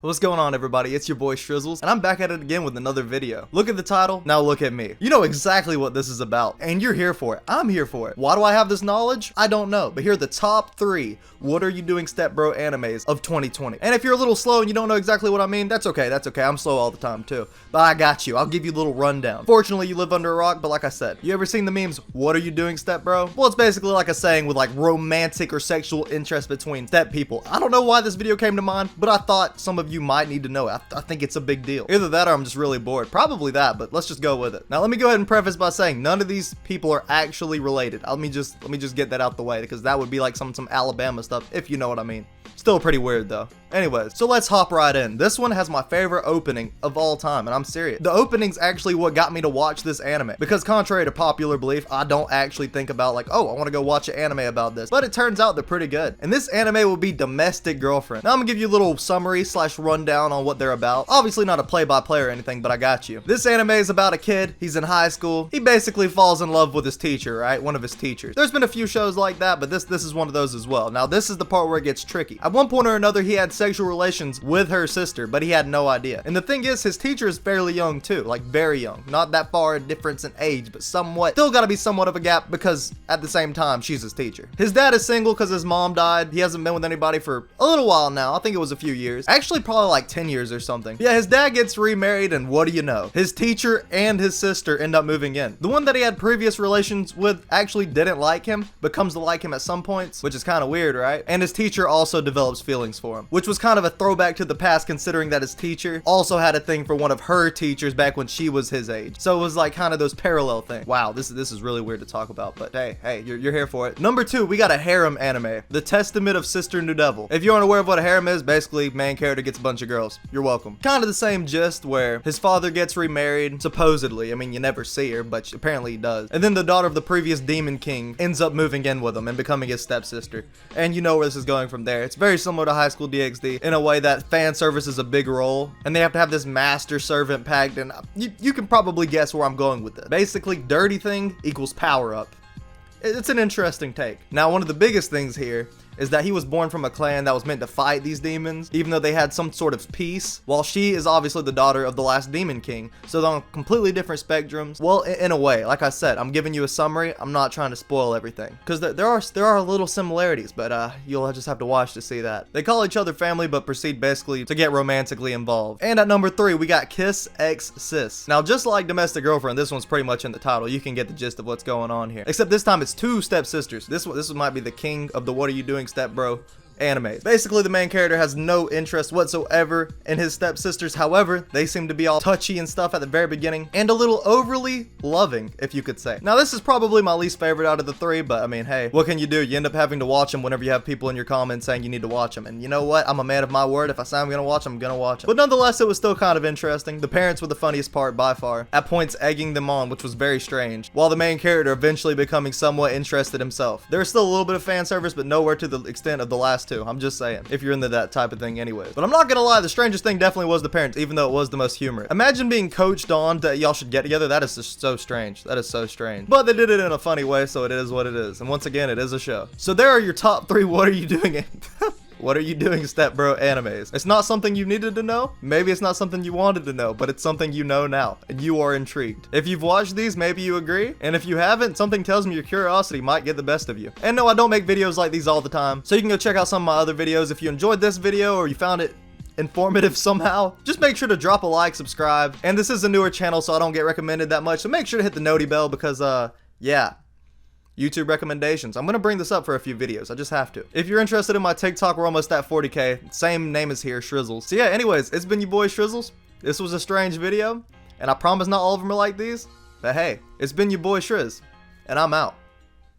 What's going on, everybody? It's your boy Shrizzles, and I'm back at it again with another video. Look at the title, now look at me. You know exactly what this is about, and you're here for it. I'm here for it. Why do I have this knowledge? I don't know, but here are the top 3 What Are You Doing Step Bro animes of 2020. And if you're a little slow and you don't know exactly what I mean, that's okay, I'm slow all the time too. But I got you, I'll give you a little rundown. Fortunately, you live under a rock, but like I said, you ever seen the memes, what are you doing, step bro? Well, it's basically like a saying with like romantic or sexual interest between step people. I don't know why this video came to mind, but I thought some of you might need to know it. I think it's a big deal. Either that or I'm just really bored. Probably that, but let's just go with it. Now, let me go ahead and preface by saying none of these people are actually related. Let me just get that out the way, because that would be like some Alabama stuff, if you know what I mean. Still pretty weird though. Anyways, so let's hop right in. This one has my favorite opening of all time, and I'm serious. The opening's actually what got me to watch this anime, because contrary to popular belief, I don't actually think about like, oh, I want to go watch an anime about this, but it turns out they're pretty good. And this anime will be Domestic Girlfriend. Now I'm gonna give you a little summary / rundown on what they're about. Obviously not a play-by-play or anything, but I got you. This anime is about a kid. He's in high school. He basically falls in love with his teacher, right? One of his teachers. There's been a few shows like that, but this is one of those as well. Now this is the part where it gets tricky. At one point or another, he had sexual relations with her sister, but he had no idea. And the thing is, his teacher is fairly young too, like very young. Not that far a difference in age, but somewhat. Still gotta be somewhat of a gap, because at the same time, she's his teacher. His dad is single because his mom died. He hasn't been with anybody for a little while now. I think it was a few years. Actually, probably like 10 years or something. Yeah, his dad gets remarried, and what do you know? His teacher and his sister end up moving in. The one that he had previous relations with actually didn't like him, but comes to like him at some points, which is kind of weird, right? And his teacher also develops feelings for him, which was kind of a throwback to the past, considering that his teacher also had a thing for one of her teachers back when she was his age. So it was like kind of those parallel things. Wow, this is really weird to talk about, but hey, you're here for it. Number 2, we got a harem anime, The Testament of Sister New Devil. If you aren't aware of what a harem is, basically main character gets a bunch of girls. You're welcome. Kind of the same gist, where his father gets remarried, supposedly. I mean, you never see her, but apparently he does. And then the daughter of the previous demon king ends up moving in with him and becoming his stepsister. And you know where this is going from there. It's very similar to High School DxD in a way that fan service is a big role, and they have to have this master servant pact, and you can probably guess where I'm going with this. Basically, dirty thing equals power up. It's an interesting take. Now, one of the biggest things here is that he was born from a clan that was meant to fight these demons, even though they had some sort of peace, while she is obviously the daughter of the last demon king. So they're on completely different spectrums. Well, in a way, like I said, I'm giving you a summary. I'm not trying to spoil everything, because there are little similarities, but you'll just have to watch to see that. They call each other family, but proceed basically to get romantically involved. And at number 3, we got Kiss X Sis. Now, just like Domestic Girlfriend, this one's pretty much in the title. You can get the gist of what's going on here. Except this time it's 2 stepsisters. This might be the king of the What Are You Doing, Step Bro anime. Basically, the main character has no interest whatsoever in his stepsisters. However, they seem to be all touchy and stuff at the very beginning, and a little overly loving, if you could say. Now, this is probably my least favorite out of the 3, but I mean, hey, what can you do? You end up having to watch them whenever you have people in your comments saying you need to watch them. And you know what? I'm a man of my word. If I say I'm gonna watch them, I'm gonna watch them. But nonetheless, it was still kind of interesting. The parents were the funniest part by far, at points egging them on, which was very strange, while the main character eventually becoming somewhat interested himself. There's still a little bit of fan service, but nowhere to the extent of the last 2. I'm just saying, if you're into that type of thing anyways. But I'm not gonna lie, the strangest thing definitely was the parents, even though it was the most humorous. Imagine being coached on that y'all should get together. That is just so strange. That is so strange. But they did it in a funny way, so it is what it is. And once again, it is a show. So there are your top 3 What Are You Doing What Are You Doing, Step Bro animes. It's not something you needed to know. Maybe it's not something you wanted to know, but it's something you know now, and you are intrigued. If you've watched these, maybe you agree. And if you haven't, something tells me your curiosity might get the best of you. And no, I don't make videos like these all the time, so you can go check out some of my other videos. If you enjoyed this video or you found it informative somehow, just make sure to drop a like, subscribe. And this is a newer channel, so I don't get recommended that much, so make sure to hit the noti bell, because yeah, YouTube recommendations. I'm gonna bring this up for a few videos. I just have to. If you're interested in my TikTok, we're almost at 40K. Same name as here, Shrizzles. So yeah, anyways, it's been your boy Shrizzles. This was a strange video, and I promise not all of them are like these, but hey, it's been your boy Shriz, and I'm out.